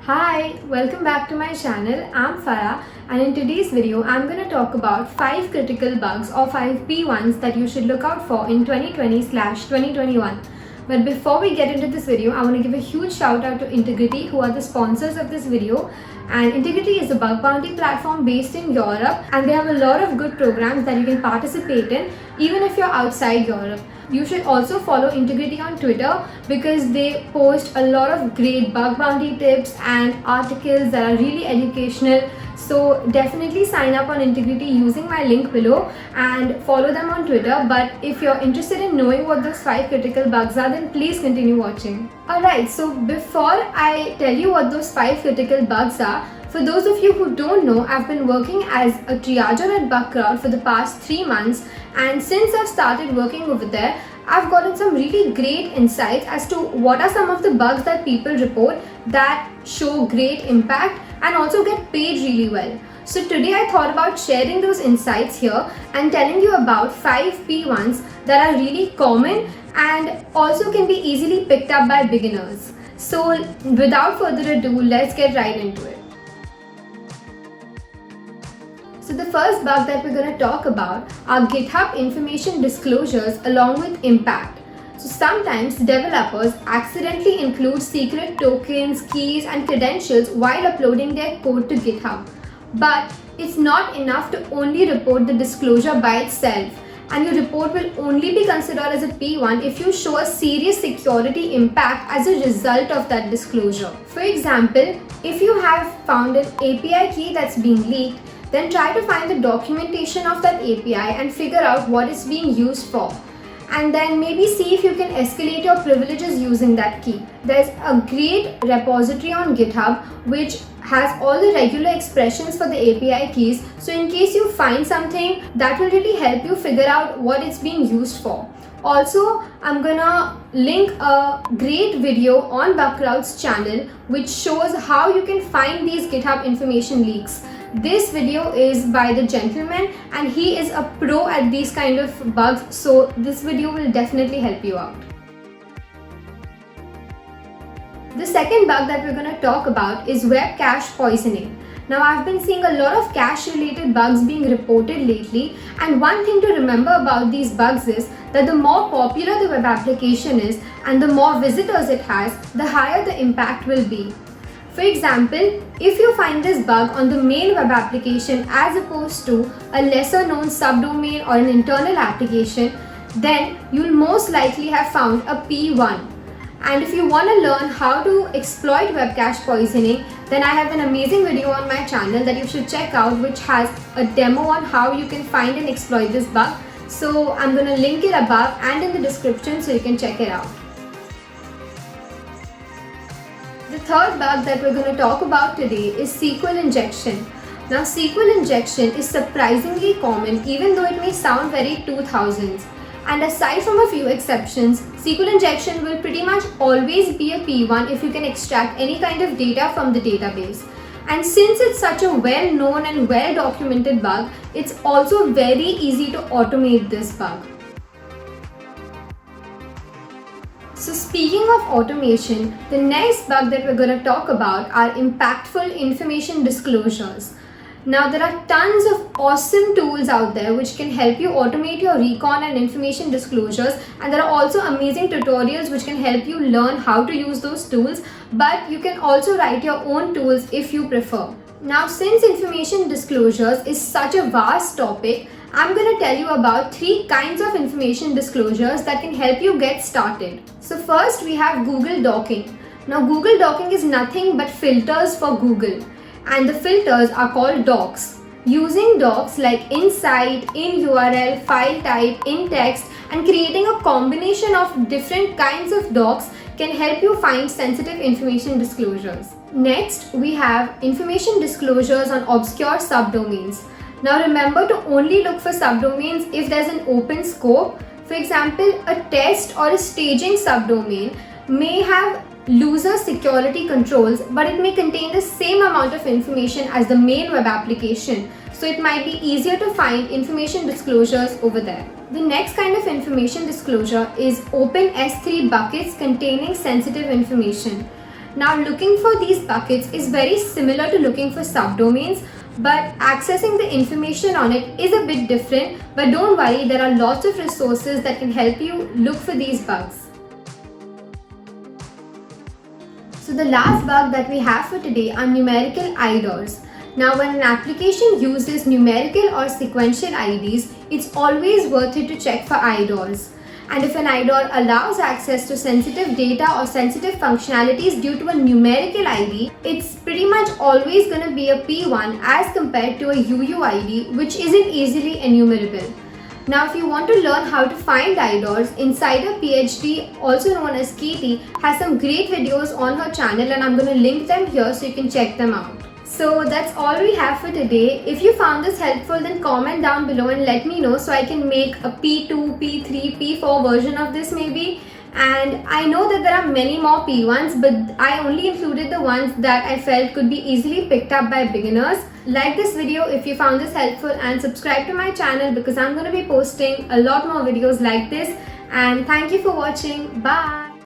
Hi, welcome back to my channel. I'm Farah, and in today's video I'm going to talk about 5 critical bugs or 5 P1s that you should look out for in 2020/2021. But before we get into this video, I want to give a huge shout out to Integrity, who are the sponsors of this video. And Integrity is a bug bounty platform based in Europe, and they have a lot of good programs that you can participate in even if you're outside Europe. You should also follow Integrity on Twitter because they post a lot of great bug bounty tips and articles that are really educational. So definitely sign up on Integrity using my link below and follow them on Twitter. But if you're interested in knowing what those 5 critical bugs are, then please continue watching. Alright, so before I tell you what those 5 critical bugs are, for those of you who don't know, I've been working as a triager at Bugcrowd for the past 3 months, and since I've started working over there, I've gotten some really great insights as to what are some of the bugs that people report that show great impact and also get paid really well. So today I thought about sharing those insights here and telling you about 5 P1s that are really common and also can be easily picked up by beginners. So without further ado, let's get right into it. So the first bug that we're going to talk about are GitHub information disclosures along with impact. So sometimes developers accidentally include secret tokens, keys and credentials while uploading their code to GitHub. But it's not enough to only report the disclosure by itself, and your report will only be considered as a P1 if you show a serious security impact as a result of that disclosure. For example, if you have found an API key that's being leaked, then try to find the documentation of that API and figure out what it's being used for. And then maybe see if you can escalate your privileges using that key. There's a great repository on GitHub which has all the regular expressions for the API keys. So in case you find something, that will really help you figure out what it's being used for. Also, I'm gonna link a great video on Bugcrowd's channel which shows how you can find these GitHub information leaks. This video is by the gentleman and he is a pro at these kind of bugs, so this video will definitely help you out. The second bug that we're going to talk about is web cache poisoning. Now I've been seeing a lot of cache related bugs being reported lately, and one thing to remember about these bugs is that the more popular the web application is and the more visitors it has, the higher the impact will be. For example, if you find this bug on the main web application as opposed to a lesser known subdomain or an internal application, then you'll most likely have found a P1. And if you want to learn how to exploit web cache poisoning, then I have an amazing video on my channel that you should check out which has a demo on how you can find and exploit this bug. So I'm going to link it above and in the description so you can check it out. The third bug that we're going to talk about today is SQL injection. Now SQL injection is surprisingly common even though it may sound very 2000s. And aside from a few exceptions, SQL injection will pretty much always be a P1 if you can extract any kind of data from the database. And since it's such a well-known and well-documented bug, it's also very easy to automate this bug. So speaking of automation, the next bug that we're going to talk about are impactful information disclosures. Now there are tons of awesome tools out there which can help you automate your recon and information disclosures, and there are also amazing tutorials which can help you learn how to use those tools, but you can also write your own tools if you prefer. Now since information disclosures is such a vast topic, I'm going to tell you about 3 kinds of information disclosures that can help you get started. So first we have Google Docking. Now Google Docking is nothing but filters for Google, and the filters are called docs. Using docs like inside, in URL, file type, in text, and creating a combination of different kinds of docs can help you find sensitive information disclosures. Next, we have information disclosures on obscure subdomains. Now remember to only look for subdomains if there's an open scope. For example, a test or a staging subdomain may have looser security controls, but it may contain the same amount of information as the main web application. So it might be easier to find information disclosures over there. The next kind of information disclosure is open S3 buckets containing sensitive information. Now looking for these buckets is very similar to looking for subdomains, but accessing the information on it is a bit different. But don't worry, there are lots of resources that can help you look for these bugs. So the last bug that we have for today are numerical IDORs. Now when an application uses numerical or sequential IDs, it's always worth it to check for IDORs. And if an IDOR allows access to sensitive data or sensitive functionalities due to a numerical ID, it's pretty much always going to be a P1 as compared to a UUID, which isn't easily enumerable. Now if you want to learn how to find IDORs, Insider PhD, also known as Keerti, has some great videos on her channel, and I'm going to link them here so you can check them out. So that's all we have for today. If you found this helpful, then comment down below and let me know so I can make a P2, P3, P4 version of this maybe. And I know that there are many more P1s, but I only included the ones that I felt could be easily picked up by beginners. Like this video if you found this helpful, and subscribe to my channel because I'm going to be posting a lot more videos like this. And thank you for watching. Bye.